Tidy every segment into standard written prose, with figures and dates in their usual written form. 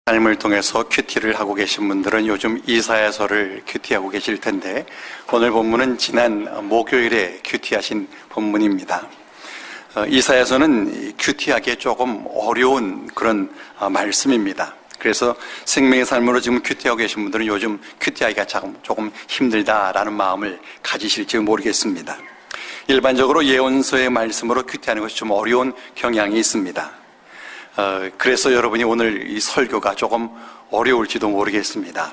삶을 통해서 큐티를 하고 계신 분들은 요즘 이사야서를 큐티하고 계실 텐데, 오늘 본문은 지난 목요일에 큐티하신 본문입니다. 이사야서는 큐티하기에 조금 어려운 그런 말씀입니다. 그래서 생명의 삶으로 지금 큐티하고 계신 분들은 요즘 큐티하기가 조금 힘들다라는 마음을 가지실지 모르겠습니다. 일반적으로 예언서의 말씀으로 큐티하는 것이 좀 어려운 경향이 있습니다. 그래서 여러분이 오늘 이 설교가 조금 어려울지도 모르겠습니다.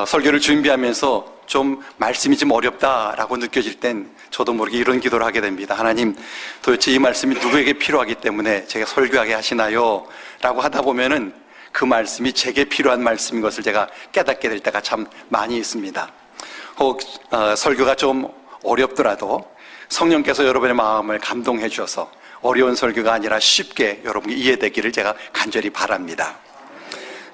설교를 준비하면서 좀 말씀이 좀 어렵다라고 느껴질 땐 저도 모르게 이런 기도를 하게 됩니다. 하나님, 도대체 이 말씀이 누구에게 필요하기 때문에 제가 설교하게 하시나요? 라고 하다 보면은 그 말씀이 제게 필요한 말씀인 것을 제가 깨닫게 될 때가 참 많이 있습니다. 혹 설교가 좀 어렵더라도 성령께서 여러분의 마음을 감동해 주셔서 어려운 설교가 아니라 쉽게 여러분이 이해되기를 제가 간절히 바랍니다.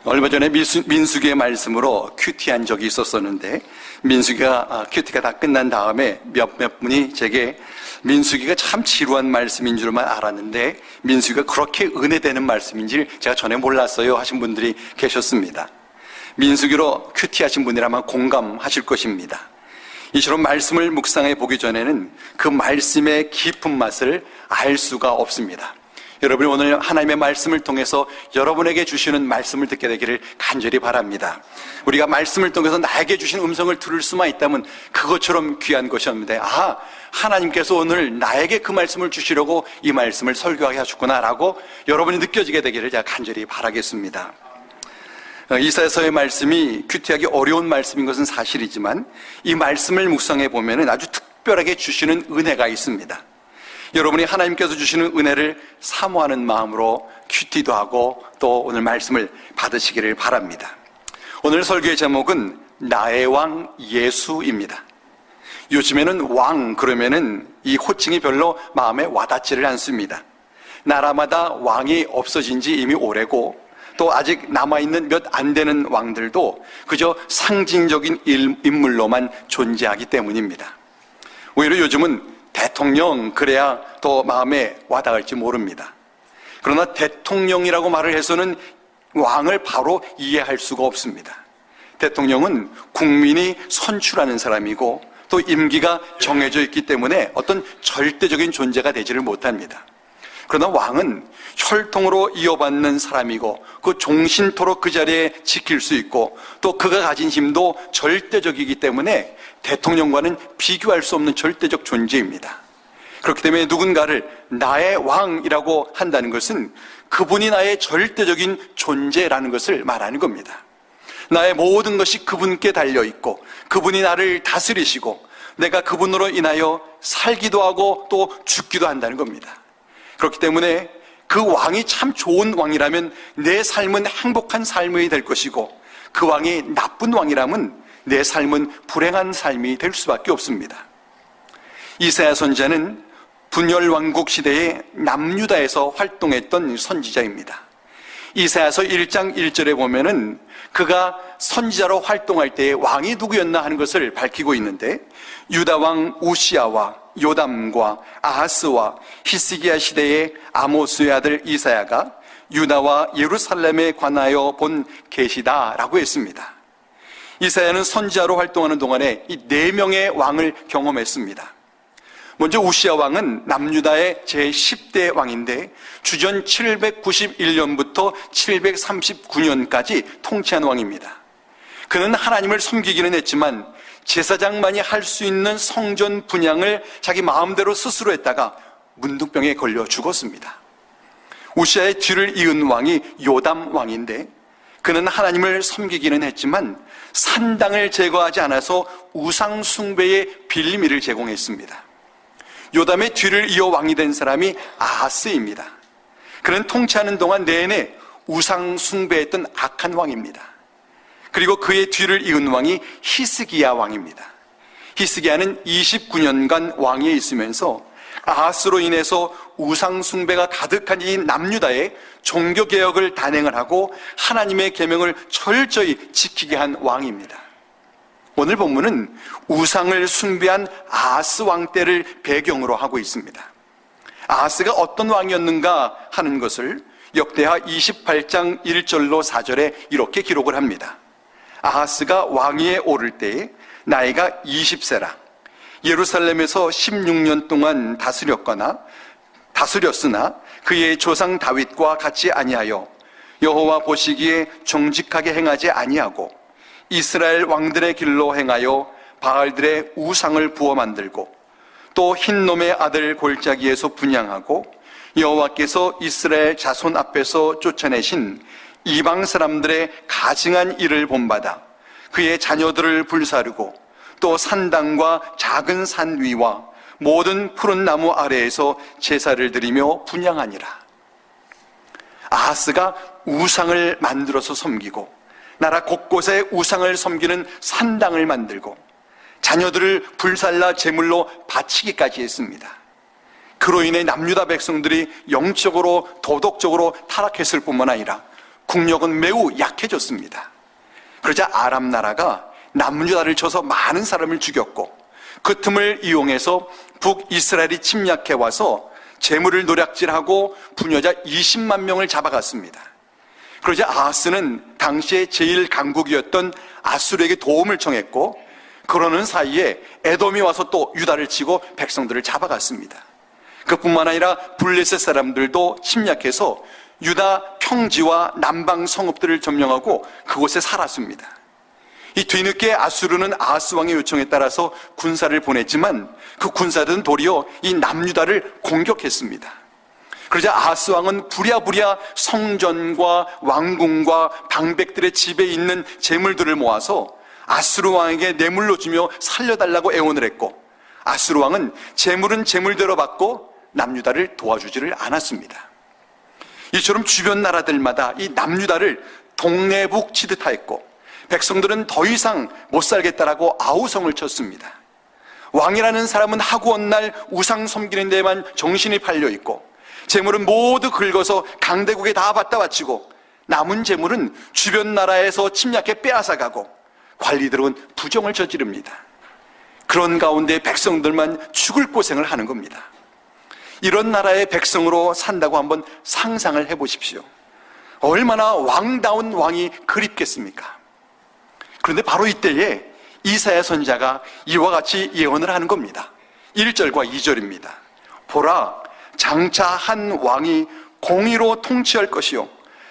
얼마 전에 민수기의 말씀으로 큐티한 적이 있었었는데, 민수기가 큐티가 다 끝난 다음에 몇 분이 제게 민수기가 참 지루한 말씀인 줄만 알았는데 민수기가 그렇게 은혜되는 말씀인지 제가 전에 몰랐어요 하신 분들이 계셨습니다. 민수기로 큐티하신 분이라면 공감하실 것입니다. 이처럼 말씀을 묵상해 보기 전에는 그 말씀의 깊은 맛을 알 수가 없습니다. 여러분이 오늘 하나님의 말씀을 통해서 여러분에게 주시는 말씀을 듣게 되기를 간절히 바랍니다. 우리가 말씀을 통해서 나에게 주신 음성을 들을 수만 있다면 그것처럼 귀한 것이었는데, 하나님께서 오늘 나에게 그 말씀을 주시려고 이 말씀을 설교하게 하셨구나라고 여러분이 느껴지게 되기를 제가 간절히 바라겠습니다. 이사야서의 말씀이 큐티하기 어려운 말씀인 것은 사실이지만 이 말씀을 묵상해 보면 아주 특별하게 주시는 은혜가 있습니다. 여러분이 하나님께서 주시는 은혜를 사모하는 마음으로 큐티도 하고 또 오늘 말씀을 받으시기를 바랍니다. 오늘 설교의 제목은 나의 왕 예수입니다. 요즘에는 왕 그러면은 이 호칭이 별로 마음에 와닿지를 않습니다. 나라마다 왕이 없어진 지 이미 오래고 또 아직 남아있는 몇 안 되는 왕들도 그저 상징적인 인물로만 존재하기 때문입니다. 오히려 요즘은 대통령 그래야 더 마음에 와닿을지 모릅니다. 그러나 대통령이라고 말을 해서는 왕을 바로 이해할 수가 없습니다. 대통령은 국민이 선출하는 사람이고 또 임기가 정해져 있기 때문에 어떤 절대적인 존재가 되지를 못합니다. 그러나 왕은 혈통으로 이어받는 사람이고 그 종신토록 그 자리에 지킬 수 있고 또 그가 가진 힘도 절대적이기 때문에 대통령과는 비교할 수 없는 절대적 존재입니다. 그렇기 때문에 누군가를 나의 왕이라고 한다는 것은 그분이 나의 절대적인 존재라는 것을 말하는 겁니다. 나의 모든 것이 그분께 달려있고 그분이 나를 다스리시고 내가 그분으로 인하여 살기도 하고 또 죽기도 한다는 겁니다. 그렇기 때문에 그 왕이 참 좋은 왕이라면 내 삶은 행복한 삶이 될 것이고 그 왕이 나쁜 왕이라면 내 삶은 불행한 삶이 될 수밖에 없습니다. 이사야 선지자는 분열왕국 시대에 남유다에서 활동했던 선지자입니다. 이사야서 1장 1절에 보면은 그가 선지자로 활동할 때의 왕이 누구였나 하는 것을 밝히고 있는데, 유다왕 우시아와 요담과 아하스와 히스기야 시대의 아모스의 아들 이사야가 유다와 예루살렘에 관하여 본 계시다라고 했습니다. 이사야는 선지자로 활동하는 동안에 이 4명의 왕을 경험했습니다. 먼저 우시아 왕은 남유다의 제10대 왕인데 주전 791년부터 739년까지 통치한 왕입니다. 그는 하나님을 섬기기는 했지만 제사장만이 할 수 있는 성전 분향을 자기 마음대로 스스로 했다가 문둥병에 걸려 죽었습니다. 우시아의 뒤를 이은 왕이 요담 왕인데 그는 하나님을 섬기기는 했지만 산당을 제거하지 않아서 우상 숭배의 빌미를 제공했습니다. 요담의 뒤를 이어 왕이 된 사람이 아하스입니다. 그는 통치하는 동안 내내 우상 숭배했던 악한 왕입니다. 그리고 그의 뒤를 이은 왕이 히스기야 왕입니다. 히스기야는 29년간 왕위에 있으면서 아하스로 인해서 우상 숭배가 가득한 이 남유다에 종교개혁을 단행을 하고 하나님의 계명을 철저히 지키게 한 왕입니다. 오늘 본문은 우상을 숭배한 아하스 왕 때를 배경으로 하고 있습니다. 아하스가 어떤 왕이었는가 하는 것을 역대하 28장 1절로 4절에 이렇게 기록을 합니다. 아하스가 왕위에 오를 때에 나이가 20세라. 예루살렘에서 16년 동안 다스렸으나 그의 조상 다윗과 같이 아니하여 여호와 보시기에 정직하게 행하지 아니하고 이스라엘 왕들의 길로 행하여 바알들의 우상을 부어 만들고 또 흰놈의 아들 골짜기에서 분향하고 여호와께서 이스라엘 자손 앞에서 쫓아내신 이방 사람들의 가증한 일을 본받아 그의 자녀들을 불사르고 또 산당과 작은 산 위와 모든 푸른 나무 아래에서 제사를 드리며 분향하니라. 아하스가 우상을 만들어서 섬기고 나라 곳곳에 우상을 섬기는 산당을 만들고 자녀들을 불살라 제물로 바치기까지 했습니다. 그로 인해 남유다 백성들이 영적으로 도덕적으로 타락했을 뿐만 아니라 국력은 매우 약해졌습니다. 그러자 아람 나라가 남유다를 쳐서 많은 사람을 죽였고 그 틈을 이용해서 북이스라엘이 침략해 와서 재물을 노략질하고 부녀자 20만 명을 잡아갔습니다. 그러자 아하스는 당시에 제일 강국이었던 아수르에게 도움을 청했고 그러는 사이에 에돔이 와서 또 유다를 치고 백성들을 잡아갔습니다. 그뿐만 아니라 블레셋 사람들도 침략해서 유다 평지와 남방 성읍들을 점령하고 그곳에 살았습니다. 이 뒤늦게 아수르는 아하스 왕의 요청에 따라서 군사를 보냈지만 그 군사들은 도리어 이 남유다를 공격했습니다. 그러자 아하스 왕은 부랴부랴 성전과 왕궁과 방백들의 집에 있는 재물들을 모아서 아수르 왕에게 뇌물로 주며 살려달라고 애원을 했고 아수르 왕은 재물은 재물대로 받고 남유다를 도와주지를 않았습니다. 이처럼 주변 나라들마다 이 남유다를 동네북 치듯 하였고 백성들은 더 이상 못 살겠다라고 아우성을 쳤습니다. 왕이라는 사람은 하고 온 날 우상 섬기는 데만 정신이 팔려 있고 재물은 모두 긁어서 강대국에 다 갖다 바치고 남은 재물은 주변 나라에서 침략해 빼앗아가고 관리들은 부정을 저지릅니다. 그런 가운데 백성들만 죽을 고생을 하는 겁니다. 이런 나라의 백성으로 산다고 한번 상상을 해보십시오. 얼마나 왕다운 왕이 그립겠습니까? 그런데 바로 이때에 이사야 선지자가 이와 같이 예언을 하는 겁니다. 1절과 2절입니다. 보라, 장차 한 왕이 공의로 통치할 것이요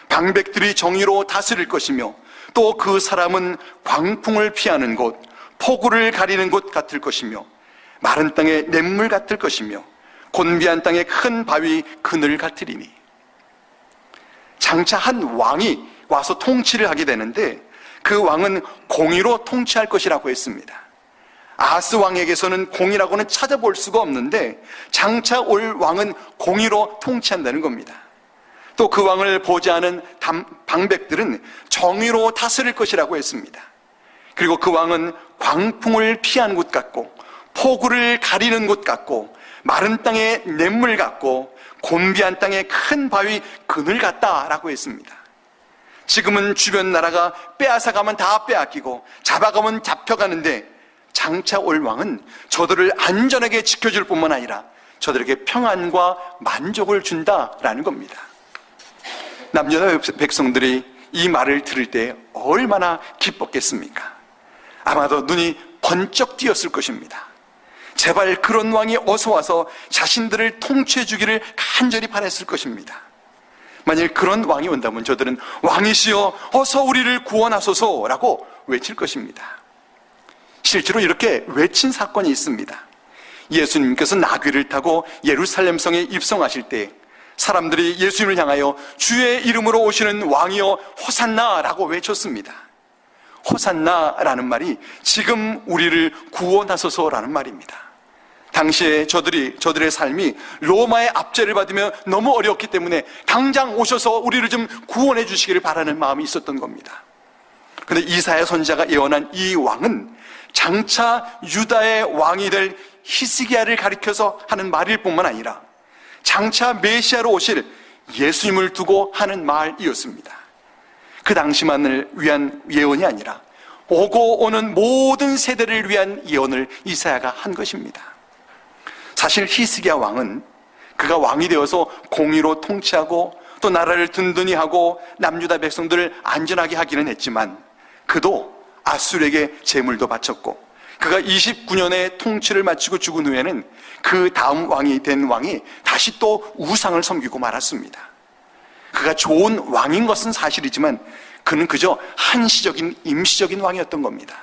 방백들이 정의로 다스릴 것이며 또 그 사람은 광풍을 피하는 곳, 폭우를 가리는 곳 같을 것이며 마른 땅의 냇물 같을 것이며 곤비한 땅의 큰 바위 그늘 같으리니. 장차 한 왕이 와서 통치를 하게 되는데 그 왕은 공의로 통치할 것이라고 했습니다. 아하스 왕에게서는 공의라고는 찾아볼 수가 없는데 장차 올 왕은 공의로 통치한다는 겁니다. 또 그 왕을 보지 않은 방백들은 정의로 다스릴 것이라고 했습니다. 그리고 그 왕은 광풍을 피한 곳 같고 폭우를 가리는 곳 같고 마른 땅의 냇물 같고 곤비한 땅의 큰 바위 그늘 같다라고 했습니다. 지금은 주변 나라가 빼앗아가면 다 빼앗기고 잡아가면 잡혀가는데 장차 올 왕은 저들을 안전하게 지켜줄 뿐만 아니라 저들에게 평안과 만족을 준다라는 겁니다. 남유다 백성들이 이 말을 들을 때 얼마나 기뻤겠습니까? 아마도 눈이 번쩍 띄었을 것입니다. 제발 그런 왕이 어서 와서 자신들을 통치해 주기를 간절히 바랬을 것입니다. 만일 그런 왕이 온다면 저들은 왕이시여 어서 우리를 구원하소서라고 외칠 것입니다. 실제로 이렇게 외친 사건이 있습니다. 예수님께서 나귀를 타고 예루살렘 성에 입성하실 때 사람들이 예수님을 향하여 주의 이름으로 오시는 왕이여 호산나라고 외쳤습니다. 호산나라는 말이 지금 우리를 구원하소서라는 말입니다. 당시에 저들의 삶이 로마의 압제를 받으며 너무 어려웠기 때문에 당장 오셔서 우리를 좀 구원해 주시기를 바라는 마음이 있었던 겁니다. 그런데 이사야 선지자가 예언한 이 왕은 장차 유다의 왕이 될 히스기야를 가리켜서 하는 말일 뿐만 아니라 장차 메시아로 오실 예수님을 두고 하는 말이었습니다. 그 당시만을 위한 예언이 아니라 오고 오는 모든 세대를 위한 예언을 이사야가 한 것입니다. 사실 히스기야 왕은 그가 왕이 되어서 공의로 통치하고 또 나라를 든든히 하고 남유다 백성들을 안전하게 하기는 했지만 그도 아수르에게 제물도 바쳤고 그가 29년의 통치를 마치고 죽은 후에는 그 다음 왕이 된 왕이 다시 또 우상을 섬기고 말았습니다. 그가 좋은 왕인 것은 사실이지만 그는 그저 한시적인 임시적인 왕이었던 겁니다.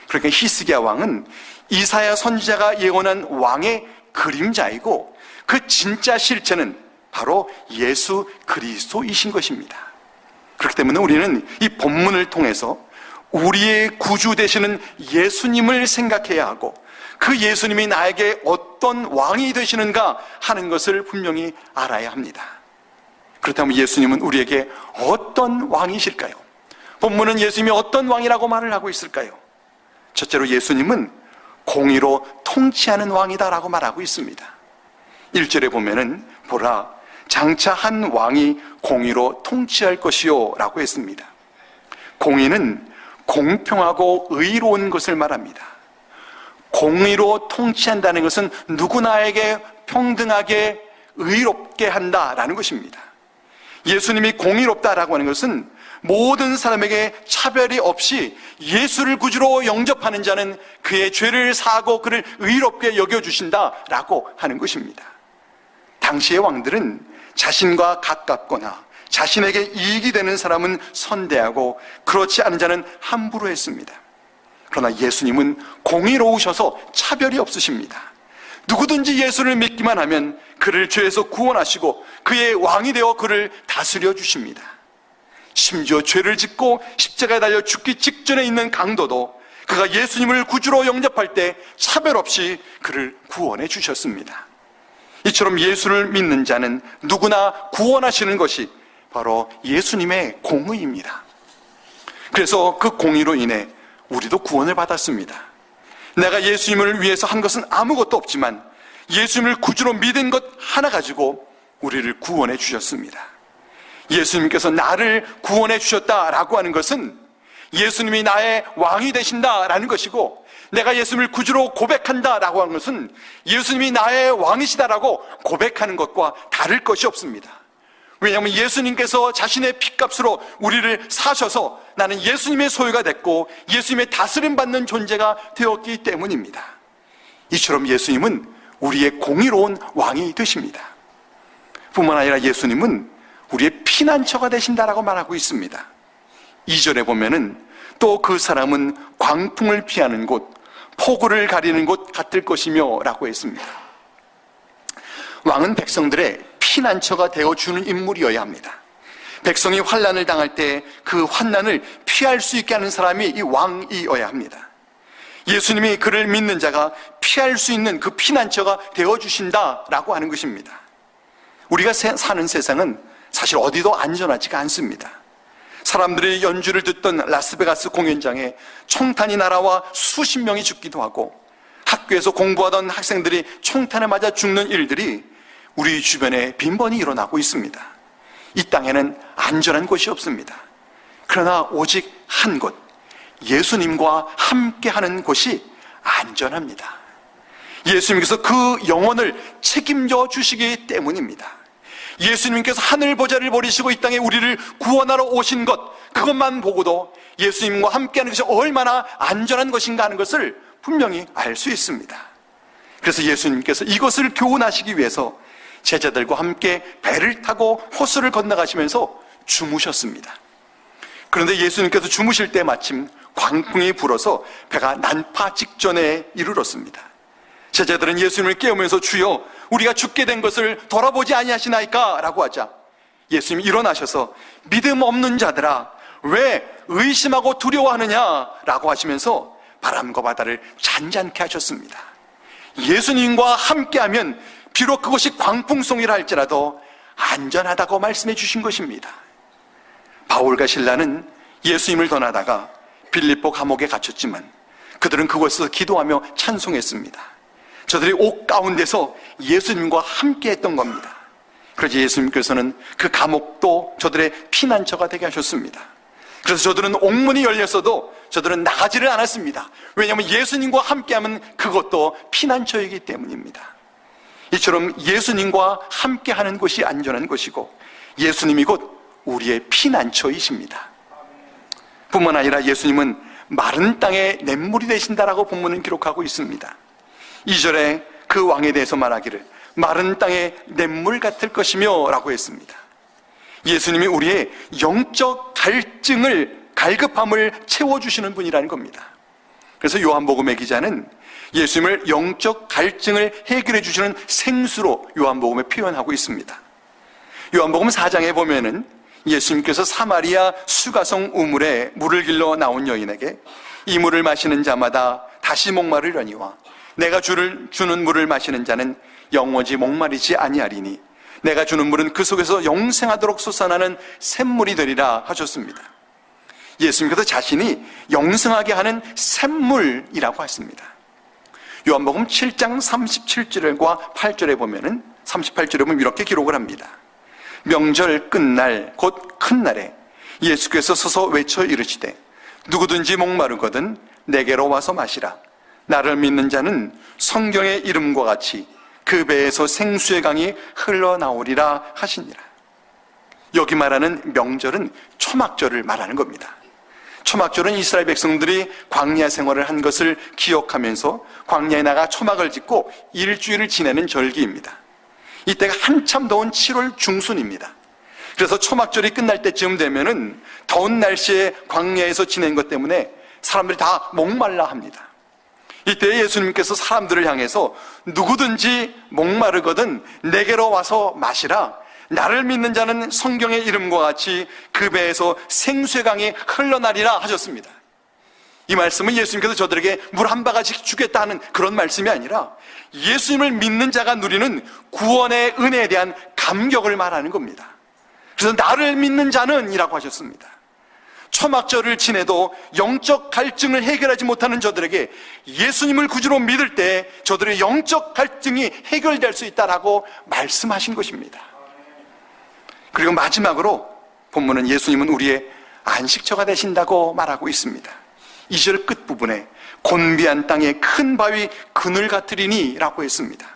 그러니까 히스기야 왕은 이사야 선지자가 예언한 왕의 그림자이고 그 진짜 실체는 바로 예수 그리스도이신 것입니다. 그렇기 때문에 우리는 이 본문을 통해서 우리의 구주 되시는 예수님을 생각해야 하고 그 예수님이 나에게 어떤 왕이 되시는가 하는 것을 분명히 알아야 합니다. 그렇다면 예수님은 우리에게 어떤 왕이실까요? 본문은 예수님이 어떤 왕이라고 말을 하고 있을까요? 첫째로 예수님은 공의로 통치하는 왕이다라고 말하고 있습니다. 1절에 보면은 보라 장차 한 왕이 공의로 통치할 것이요 라고 했습니다. 공의는 공평하고 의로운 것을 말합니다. 공의로 통치한다는 것은 누구나에게 평등하게 의롭게 한다라는 것입니다. 예수님이 공의롭다라고 하는 것은 모든 사람에게 차별이 없이 예수를 구주로 영접하는 자는 그의 죄를 사하고 그를 의롭게 여겨주신다라고 하는 것입니다. 당시의 왕들은 자신과 가깝거나 자신에게 이익이 되는 사람은 선대하고 그렇지 않은 자는 함부로 했습니다. 그러나 예수님은 공의로우셔서 차별이 없으십니다. 누구든지 예수를 믿기만 하면 그를 죄에서 구원하시고 그의 왕이 되어 그를 다스려 주십니다. 심지어 죄를 짓고 십자가에 달려 죽기 직전에 있는 강도도 그가 예수님을 구주로 영접할 때 차별 없이 그를 구원해 주셨습니다. 이처럼 예수를 믿는 자는 누구나 구원하시는 것이 바로 예수님의 공의입니다. 그래서 그 공의로 인해 우리도 구원을 받았습니다. 내가 예수님을 위해서 한 것은 아무것도 없지만 예수님을 구주로 믿은 것 하나 가지고 우리를 구원해 주셨습니다. 예수님께서 나를 구원해 주셨다라고 하는 것은 예수님이 나의 왕이 되신다라는 것이고 내가 예수님을 구주로 고백한다라고 하는 것은 예수님이 나의 왕이시다라고 고백하는 것과 다를 것이 없습니다. 왜냐하면 예수님께서 자신의 핏값으로 우리를 사셔서 나는 예수님의 소유가 됐고 예수님의 다스림받는 존재가 되었기 때문입니다. 이처럼 예수님은 우리의 공의로운 왕이 되십니다. 뿐만 아니라 예수님은 우리의 피난처가 되신다라고 말하고 있습니다. 2절에 보면은 또 그 사람은 광풍을 피하는 곳, 폭우를 가리는 곳 같을 것이며 라고 했습니다. 왕은 백성들의 피난처가 되어주는 인물이어야 합니다. 백성이 환난을 당할 때 그 환난을 피할 수 있게 하는 사람이 이 왕이어야 합니다. 예수님이 그를 믿는 자가 피할 수 있는 그 피난처가 되어주신다라고 하는 것입니다. 우리가 사는 세상은 사실 어디도 안전하지가 않습니다. 사람들이 연주를 듣던 라스베가스 공연장에 총탄이 날아와 수십 명이 죽기도 하고 학교에서 공부하던 학생들이 총탄에 맞아 죽는 일들이 우리 주변에 빈번히 일어나고 있습니다. 이 땅에는 안전한 곳이 없습니다. 그러나 오직 한 곳, 예수님과 함께하는 곳이 안전합니다. 예수님께서 그 영혼을 책임져 주시기 때문입니다. 예수님께서 하늘 보좌를 버리시고 이 땅에 우리를 구원하러 오신 것, 그것만 보고도 예수님과 함께하는 것이 얼마나 안전한 것인가 하는 것을 분명히 알 수 있습니다. 그래서 예수님께서 이것을 교훈하시기 위해서 제자들과 함께 배를 타고 호수를 건너가시면서 주무셨습니다. 그런데 예수님께서 주무실 때 마침 광풍이 불어서 배가 난파 직전에 이르렀습니다. 제자들은 예수님을 깨우면서 주여 우리가 죽게 된 것을 돌아보지 아니하시나이까 라고 하자 예수님이 일어나셔서 믿음 없는 자들아 왜 의심하고 두려워하느냐 라고 하시면서 바람과 바다를 잔잔케 하셨습니다. 예수님과 함께하면 비록 그것이 광풍송이라 할지라도 안전하다고 말씀해 주신 것입니다. 바울과 실라는 예수님을 떠나다가 빌립보 감옥에 갇혔지만 그들은 그곳에서 기도하며 찬송했습니다. 저들이 옥 가운데서 예수님과 함께 했던 겁니다. 그래서 예수님께서는 그 감옥도 저들의 피난처가 되게 하셨습니다. 그래서 저들은 옥문이 열렸어도 저들은 나가지를 않았습니다. 왜냐하면 예수님과 함께하면 그것도 피난처이기 때문입니다. 이처럼 예수님과 함께하는 곳이 안전한 곳이고 예수님이 곧 우리의 피난처이십니다. 뿐만 아니라 예수님은 마른 땅에 냇물이 되신다라고 본문은 기록하고 있습니다. 2절에 그 왕에 대해서 말하기를 마른 땅에 냇물 같을 것이며 라고 했습니다. 예수님이 우리의 영적 갈급함을 채워주시는 분이라는 겁니다. 그래서 요한복음의 기자는 예수님을 영적 갈증을 해결해 주시는 생수로 요한복음에 표현하고 있습니다. 요한복음 4장에 보면은 예수님께서 사마리아 수가성 우물에 물을 길러 나온 여인에게 이 물을 마시는 자마다 다시 목마르려니와 내가 주는 물을 마시는 자는 영원히 목마르지 아니하리니 내가 주는 물은 그 속에서 영생하도록 솟아나는 샘물이 되리라 하셨습니다. 예수님께서 자신이 영생하게 하는 샘물이라고 했습니다. 요한복음 7장 37절과 8절에 보면은 38절에 보면 이렇게 기록을 합니다. 명절 끝날 곧 큰 날에 예수께서 서서 외쳐 이르시되 누구든지 목마르거든 내게로 와서 마시라. 나를 믿는 자는 성경의 이름과 같이 그 배에서 생수의 강이 흘러나오리라 하시니라. 여기 말하는 명절은 초막절을 말하는 겁니다. 초막절은 이스라엘 백성들이 광야 생활을 한 것을 기억하면서 광야에 나가 초막을 짓고 일주일을 지내는 절기입니다. 이때가 한참 더운 7월 중순입니다. 그래서 초막절이 끝날 때쯤 되면은 더운 날씨에 광야에서 지낸 것 때문에 사람들이 다 목말라 합니다. 이때 예수님께서 사람들을 향해서 누구든지 목마르거든 내게로 와서 마시라. 나를 믿는 자는 성경의 이름과 같이 그 배에서 생수의 강이 흘러나리라 하셨습니다. 이 말씀은 예수님께서 저들에게 물 한 바가지씩 주겠다 하는 그런 말씀이 아니라 예수님을 믿는 자가 누리는 구원의 은혜에 대한 감격을 말하는 겁니다. 그래서 나를 믿는 자는 이라고 하셨습니다. 초막절을 지내도 영적 갈증을 해결하지 못하는 저들에게 예수님을 구주로 믿을 때 저들의 영적 갈증이 해결될 수 있다라고 말씀하신 것입니다. 그리고 마지막으로 본문은 예수님은 우리의 안식처가 되신다고 말하고 있습니다. 2절 끝부분에 곤비한 땅에 큰 바위 그늘 같으리니 라고 했습니다.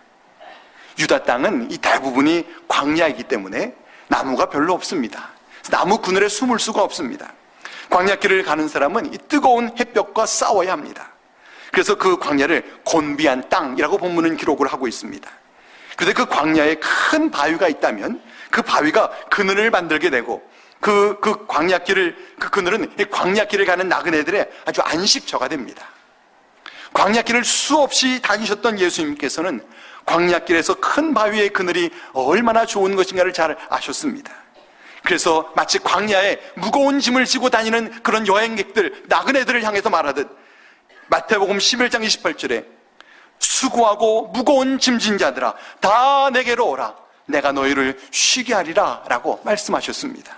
유다 땅은 이 대부분이 광야이기 때문에 나무가 별로 없습니다. 나무 그늘에 숨을 수가 없습니다. 광야길을 가는 사람은 이 뜨거운 햇볕과 싸워야 합니다. 그래서 그 광야를 곤비한 땅이라고 본문은 기록을 하고 있습니다. 그런데 그 광야에 큰 바위가 있다면 그 바위가 그늘을 만들게 되고 그 그늘은 이 광야길을 가는 나그네들의 아주 안식처가 됩니다. 광야길을 수없이 다니셨던 예수님께서는 광야길에서 큰 바위의 그늘이 얼마나 좋은 것인가를 잘 아셨습니다. 그래서 마치 광야에 무거운 짐을 지고 다니는 그런 여행객들, 나그네들을 향해서 말하듯 마태복음 11장 28절에 수고하고 무거운 짐진 자들아 다 내게로 오라. 내가 너희를 쉬게 하리라 라고 말씀하셨습니다.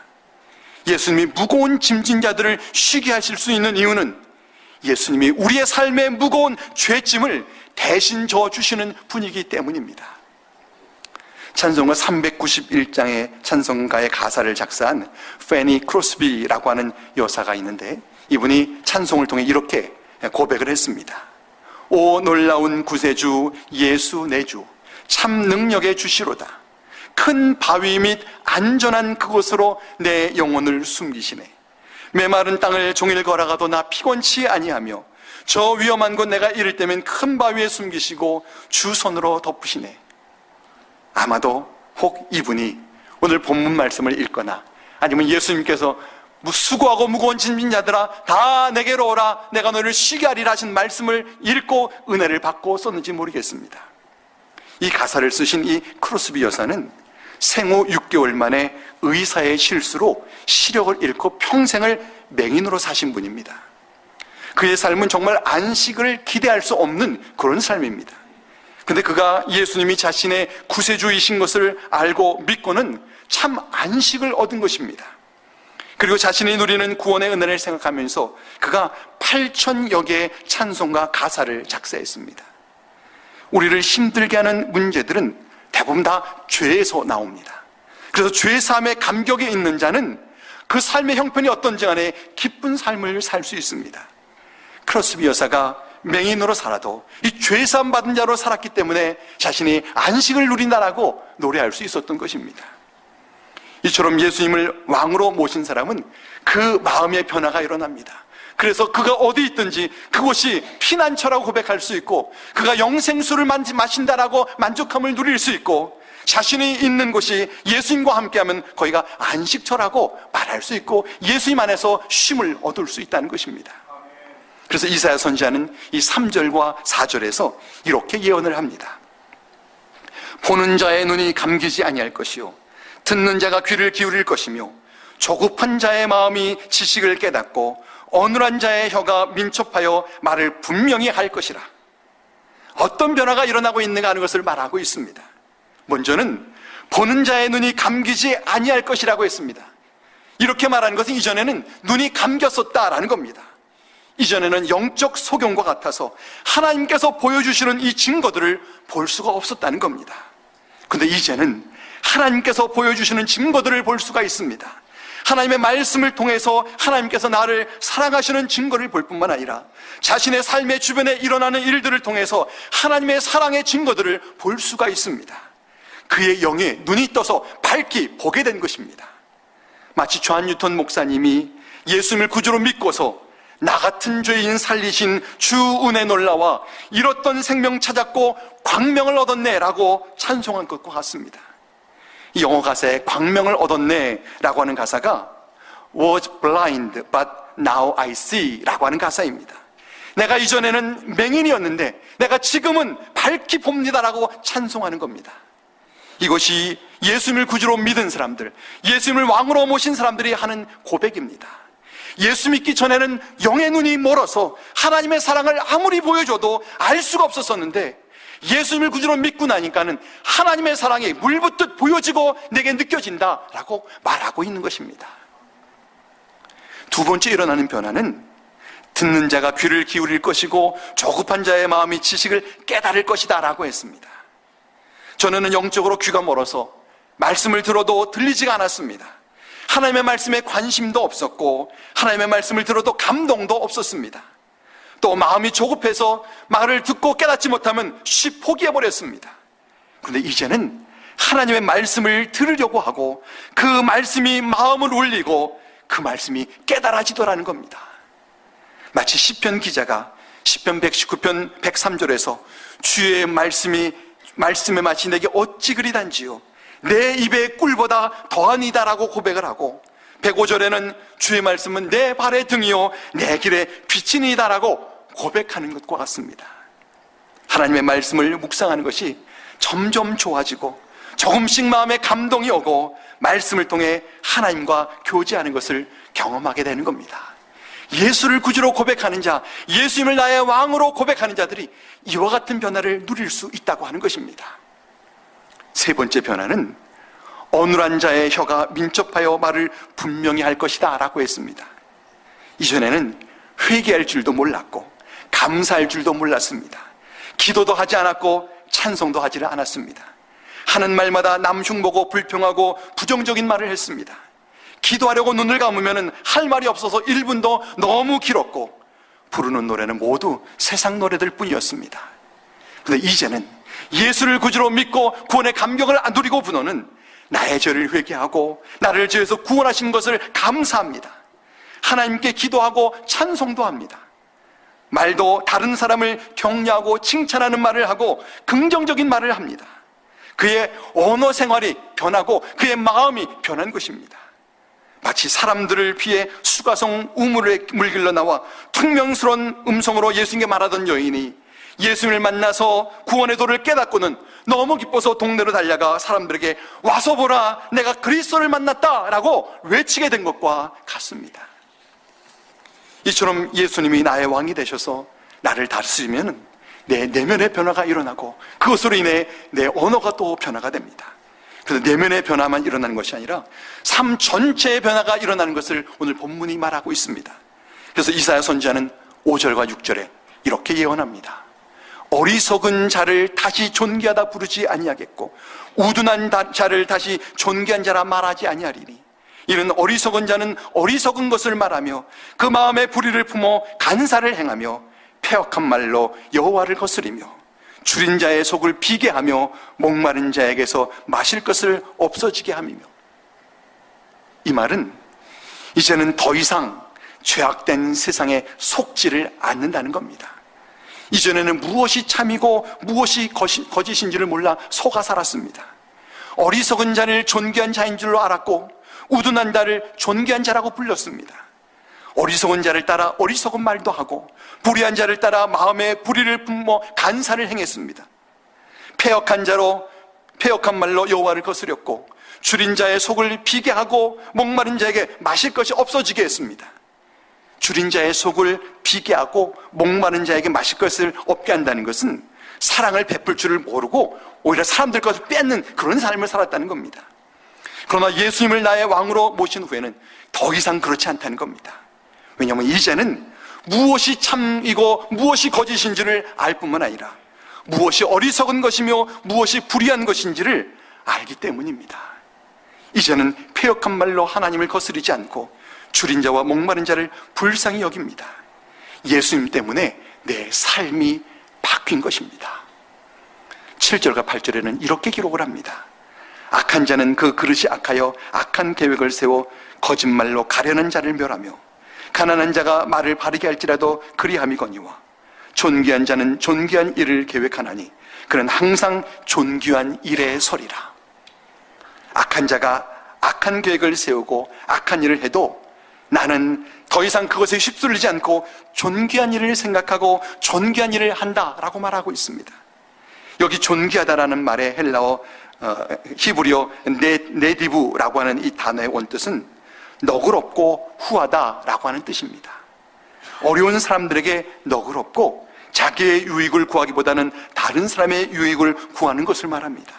예수님이 무거운 짐진 자들을 쉬게 하실 수 있는 이유는 예수님이 우리의 삶의 무거운 죄짐을 대신 져주시는 분이기 때문입니다. 찬송가 391장의 찬송가의 가사를 작사한 페니 크로스비라고 하는 여사가 있는데 이분이 찬송을 통해 이렇게 고백을 했습니다. 오 놀라운 구세주 예수 내 주 참 능력의 주시로다. 큰 바위 및 안전한 그곳으로 내 영혼을 숨기시네. 메마른 땅을 종일 걸어가도 나 피곤치 아니하며 저 위험한 곳 내가 이를 때면 큰 바위에 숨기시고 주 손으로 덮으시네. 아마도 혹 이분이 오늘 본문 말씀을 읽거나 아니면 예수님께서 수고하고 무거운 짐진 자들아 다 내게로 오라 내가 너를 쉬게 하리라 하신 말씀을 읽고 은혜를 받고 썼는지 모르겠습니다. 이 가사를 쓰신 이 크로스비 여사는 생후 6개월 만에 의사의 실수로 시력을 잃고 평생을 맹인으로 사신 분입니다. 그의 삶은 정말 안식을 기대할 수 없는 그런 삶입니다. 근데 그가 예수님이 자신의 구세주이신 것을 알고 믿고는 참 안식을 얻은 것입니다. 그리고 자신이 누리는 구원의 은혜를 생각하면서 그가 8,000여 개의 찬송가 가사를 작사했습니다. 우리를 힘들게 하는 문제들은 대부분 다 죄에서 나옵니다. 그래서 죄사함의 감격이 있는 자는 그 삶의 형편이 어떤지 간에 기쁜 삶을 살 수 있습니다. 크로스비 여사가 맹인으로 살아도 이 죄사함 받은 자로 살았기 때문에 자신이 안식을 누린다라고 노래할 수 있었던 것입니다. 이처럼 예수님을 왕으로 모신 사람은 그 마음의 변화가 일어납니다. 그래서 그가 어디 있든지 그곳이 피난처라고 고백할 수 있고, 그가 영생수를 마신다라고 만족함을 누릴 수 있고, 자신이 있는 곳이 예수님과 함께하면 거기가 안식처라고 말할 수 있고, 예수님 안에서 쉼을 얻을 수 있다는 것입니다. 그래서 이사야 선지자는 이 3절과 4절에서 이렇게 예언을 합니다. 보는 자의 눈이 감기지 아니할 것이요, 듣는 자가 귀를 기울일 것이며, 조급한 자의 마음이 지식을 깨닫고 어눌한 자의 혀가 민첩하여 말을 분명히 할 것이라. 어떤 변화가 일어나고 있는가 하는 것을 말하고 있습니다. 먼저는 보는 자의 눈이 감기지 아니할 것이라고 했습니다. 이렇게 말하는 것은 이전에는 눈이 감겼었다라는 겁니다. 이전에는 영적 소경과 같아서 하나님께서 보여주시는 이 증거들을 볼 수가 없었다는 겁니다. 그런데 이제는 하나님께서 보여주시는 증거들을 볼 수가 있습니다. 하나님의 말씀을 통해서 하나님께서 나를 사랑하시는 증거를 볼 뿐만 아니라 자신의 삶의 주변에 일어나는 일들을 통해서 하나님의 사랑의 증거들을 볼 수가 있습니다. 그의 영에 눈이 떠서 밝히 보게 된 것입니다. 마치 존 뉴턴 목사님이 예수님을 구주로 믿고서 나 같은 죄인 살리신 주 은혜 놀라와 잃었던 생명 찾았고 광명을 얻었네 라고 찬송한 것과 같습니다. 이 영어 가사에 광명을 얻었네 라고 하는 가사가 was blind but now I see 라고 하는 가사입니다. 내가 이전에는 맹인이었는데 내가 지금은 밝히 봅니다 라고 찬송하는 겁니다. 이것이 예수님을 구주로 믿은 사람들, 예수님을 왕으로 모신 사람들이 하는 고백입니다. 예수 믿기 전에는 영의 눈이 멀어서 하나님의 사랑을 아무리 보여줘도 알 수가 없었었는데, 예수님을 구주로 믿고 나니까는 하나님의 사랑이 물붓듯 보여지고 내게 느껴진다라고 말하고 있는 것입니다. 두 번째 일어나는 변화는 듣는 자가 귀를 기울일 것이고 조급한 자의 마음이 지식을 깨달을 것이다 라고 했습니다. 저는 영적으로 귀가 멀어서 말씀을 들어도 들리지가 않았습니다. 하나님의 말씀에 관심도 없었고 하나님의 말씀을 들어도 감동도 없었습니다. 또 마음이 조급해서 말을 듣고 깨닫지 못하면 쉽 포기해버렸습니다. 그런데 이제는 하나님의 말씀을 들으려고 하고 그 말씀이 마음을 울리고 그 말씀이 깨달아지더라는 겁니다. 마치 시편 기자가 시편 119편 103절에서 주의 말씀에 마치 내게 어찌 그리 단지요 내 입의 꿀보다 더하니다라고 고백을 하고, 105절에는 주의 말씀은 내 발의 등이요 내 길의 빛이니다라고 고백하는 것과 같습니다. 하나님의 말씀을 묵상하는 것이 점점 좋아지고 조금씩 마음에 감동이 오고 말씀을 통해 하나님과 교제하는 것을 경험하게 되는 겁니다. 예수를 구주로 고백하는 자, 예수님을 나의 왕으로 고백하는 자들이 이와 같은 변화를 누릴 수 있다고 하는 것입니다. 세 번째 변화는 어눌한 자의 혀가 민첩하여 말을 분명히 할 것이다 라고 했습니다. 이전에는 회개할 줄도 몰랐고 감사할 줄도 몰랐습니다. 기도도 하지 않았고 찬송도 하지를 않았습니다. 하는 말마다 남흉보고 불평하고 부정적인 말을 했습니다. 기도하려고 눈을 감으면 할 말이 없어서 1분도 너무 길었고 부르는 노래는 모두 세상 노래들 뿐이었습니다. 그런데 이제는 예수를 구주로 믿고 구원의 감격을 누리고 부르는 나의 죄를 회개하고 나를 죄에서 구원하신 것을 감사합니다. 하나님께 기도하고 찬송도 합니다. 말도 다른 사람을 격려하고 칭찬하는 말을 하고 긍정적인 말을 합니다. 그의 언어 생활이 변하고 그의 마음이 변한 것입니다. 마치 사람들을 피해 수가성 우물에 물길러 나와 퉁명스러운 음성으로 예수님께 말하던 여인이 예수님을 만나서 구원의 도를 깨닫고는 너무 기뻐서 동네로 달려가 사람들에게 와서 보라 내가 그리스도를 만났다라고 외치게 된 것과 같습니다. 이처럼 예수님이 나의 왕이 되셔서 나를 다스리면 내 내면의 변화가 일어나고 그것으로 인해 내 언어가 또 변화가 됩니다. 그래서 내면의 변화만 일어나는 것이 아니라 삶 전체의 변화가 일어나는 것을 오늘 본문이 말하고 있습니다. 그래서 이사야 선지자는 5절과 6절에 이렇게 예언합니다. 어리석은 자를 다시 존귀하다 부르지 아니하겠고 우둔한 자를 다시 존귀한 자라 말하지 아니하리니, 이는 어리석은 자는 어리석은 것을 말하며 그 마음에 불의를 품어 간사를 행하며 패역한 말로 여호와를 거스리며 줄인 자의 속을 비게 하며 목마른 자에게서 마실 것을 없어지게 함이며. 이 말은 이제는 더 이상 죄악된 세상에 속지를 않는다는 겁니다. 이전에는 무엇이 참이고 무엇이 거짓인지를 몰라 속아 살았습니다. 어리석은 자를 존귀한 자인 줄로 알았고 우둔한 자를 존귀한 자라고 불렀습니다. 어리석은 자를 따라 어리석은 말도 하고 불의한 자를 따라 마음에 불의를 품어 간사를 행했습니다. 패역한 말로 여호와를 거스렸고 줄인 자의 속을 비게 하고 목마른 자에게 마실 것이 없어지게 했습니다. 줄인 자의 속을 비게 하고 목마른 자에게 마실 것을 없게 한다는 것은 사랑을 베풀 줄을 모르고 오히려 사람들 것을 뺏는 그런 삶을 살았다는 겁니다. 그러나 예수님을 나의 왕으로 모신 후에는 더 이상 그렇지 않다는 겁니다. 왜냐하면 이제는 무엇이 참이고 무엇이 거짓인지를 알 뿐만 아니라 무엇이 어리석은 것이며 무엇이 불의한 것인지를 알기 때문입니다. 이제는 패역한 말로 하나님을 거스르지 않고 줄인 자와 목마른 자를 불쌍히 여깁니다. 예수님 때문에 내 삶이 바뀐 것입니다. 7절과 8절에는 이렇게 기록을 합니다. 악한 자는 그 그릇이 악하여 악한 계획을 세워 거짓말로 가련한 자를 멸하며 가난한 자가 말을 바르게 할지라도 그리함이거니와 존귀한 자는 존귀한 일을 계획하나니 그는 항상 존귀한 일에 서리라. 악한 자가 악한 계획을 세우고 악한 일을 해도 나는 더 이상 그것에 휩쓸리지 않고 존귀한 일을 생각하고 존귀한 일을 한다라고 말하고 있습니다. 여기 존귀하다라는 말의 헬라어 히브리어 네디브라고 하는 이 단어의 원뜻은 너그럽고 후하다라고 하는 뜻입니다. 어려운 사람들에게 너그럽고 자기의 유익을 구하기보다는 다른 사람의 유익을 구하는 것을 말합니다.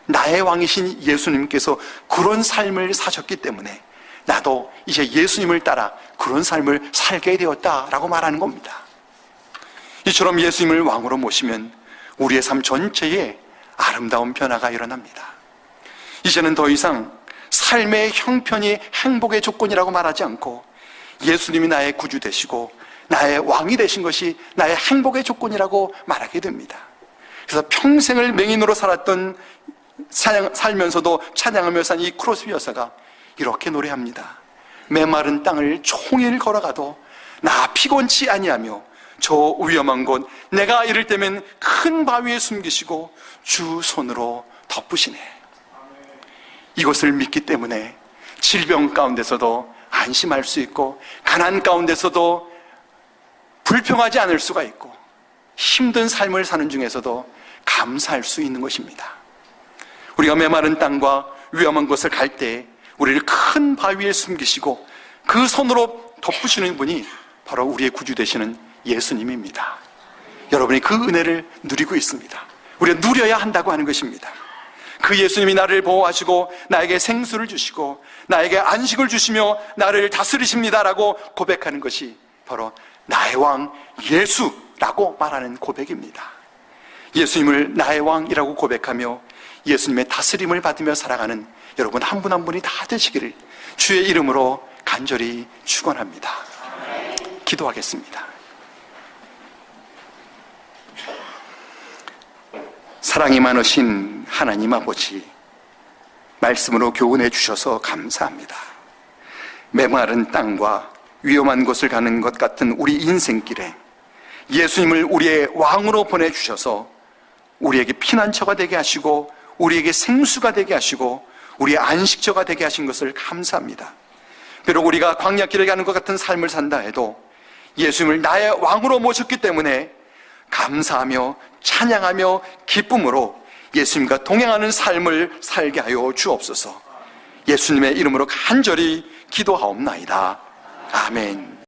나의 왕이신 예수님께서 그런 삶을 사셨기 때문에 나도 이제 예수님을 따라 그런 삶을 살게 되었다라고 말하는 겁니다. 이처럼 예수님을 왕으로 모시면 우리의 삶 전체에 아름다운 변화가 일어납니다. 이제는 더 이상 삶의 형편이 행복의 조건이라고 말하지 않고 예수님이 나의 구주 되시고 나의 왕이 되신 것이 나의 행복의 조건이라고 말하게 됩니다. 그래서 평생을 맹인으로 살면서도 찬양하며 산 이 크로스비 여사가 이렇게 노래합니다. 메마른 땅을 종일 걸어가도 나 피곤치 아니하며 저 위험한 곳 내가 이를 때면 큰 바위에 숨기시고 주 손으로 덮으시네. 이것을 믿기 때문에 질병 가운데서도 안심할 수 있고 가난 가운데서도 불평하지 않을 수가 있고 힘든 삶을 사는 중에서도 감사할 수 있는 것입니다. 우리가 메마른 땅과 위험한 곳을 갈 때 우리를 큰 바위에 숨기시고 그 손으로 덮으시는 분이 바로 우리의 구주 되시는 예수님입니다. 여러분이 그 은혜를 누리고 있습니다. 우리가 누려야 한다고 하는 것입니다. 그 예수님이 나를 보호하시고 나에게 생수를 주시고 나에게 안식을 주시며 나를 다스리십니다라고 고백하는 것이 바로 나의 왕 예수라고 말하는 고백입니다. 예수님을 나의 왕이라고 고백하며 예수님의 다스림을 받으며 살아가는 여러분 한 분 한 분이 다 되시기를 주의 이름으로 간절히 축원합니다. 기도하겠습니다. 사랑이 많으신 하나님 아버지, 말씀으로 교훈해 주셔서 감사합니다. 메마른 땅과 위험한 곳을 가는 것 같은 우리 인생길에 예수님을 우리의 왕으로 보내주셔서 우리에게 피난처가 되게 하시고 우리에게 생수가 되게 하시고 우리의 안식처가 되게 하신 것을 감사합니다. 비록 우리가 광야길을 가는 것 같은 삶을 산다 해도 예수님을 나의 왕으로 모셨기 때문에 감사하며 찬양하며 기쁨으로 예수님과 동행하는 삶을 살게 하여 주옵소서. 예수님의 이름으로 간절히 기도하옵나이다. 아멘.